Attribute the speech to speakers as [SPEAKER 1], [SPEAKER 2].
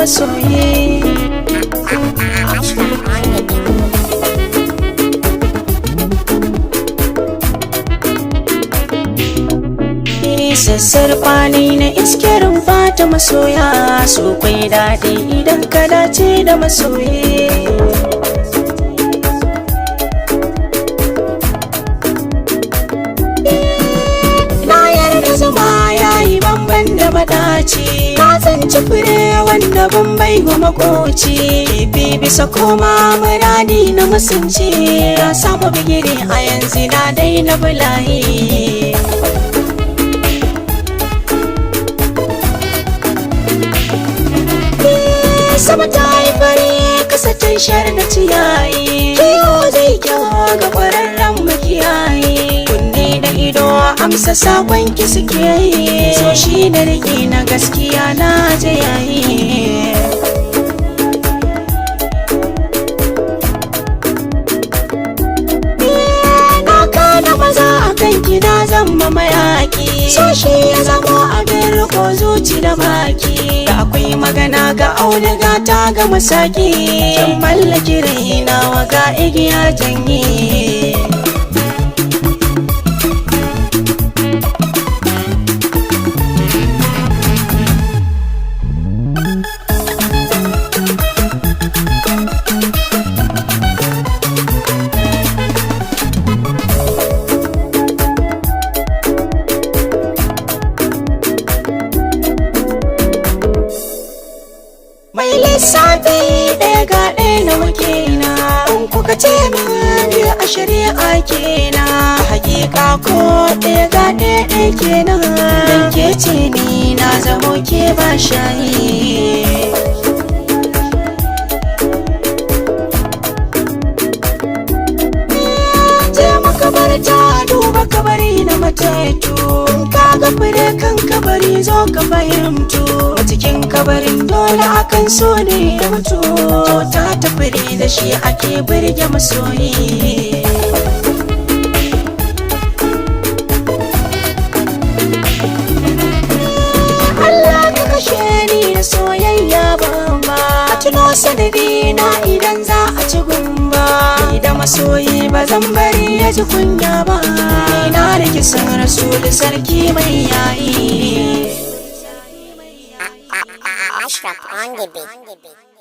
[SPEAKER 1] masoyi. Sassarfa ne na iskerin fata masoya, so kwai daɗi idan ka dace da masoyi. Na yarda zama yayi bamban da madaci, na tsanci fure wanda ban bai wa makoci. Kifi bisa koma muradi na musunci, na samu bigiri a yanzu na daina bulayi. Sama ta yi fari kasa ta shar da ciyayi, kiwo zai kyau ga ƙwararren makiyayi. Kunne da ido amsa sakon ki suke yi, so shi da riki na gaskiya na je yayi. Na kana maza a kan kina zama mayaki, so shi ya zama abin riko zuci da baki. Da akwai magana ga auduga ta ga masaki, kin mallaki raina wa ga igiyar janyi. Mai lissafi ɗaya ga ɗaya na wakena, in kuka ce min biyu a shari'a kenan. Hakika ko ɗaya ga ɗaya kenan, dan ke ce ni na zamo ke ba shayi. Je makabarta duba kabari na matattu, in ka ga fure kan kabari zo ka fahimtu. Cikin kabarin dole akan so ne ya mutu, ta tafiri da shi ake birge masoyi. Allah ka kashe ni da soyayya bamba, a tuno sanadi na idan za a ci gumba. Ni da masoyi ba zan bari ya ji kunya ba, ina da kisan rasulu sarki mai yayi.
[SPEAKER 2] Ashraf on the beat.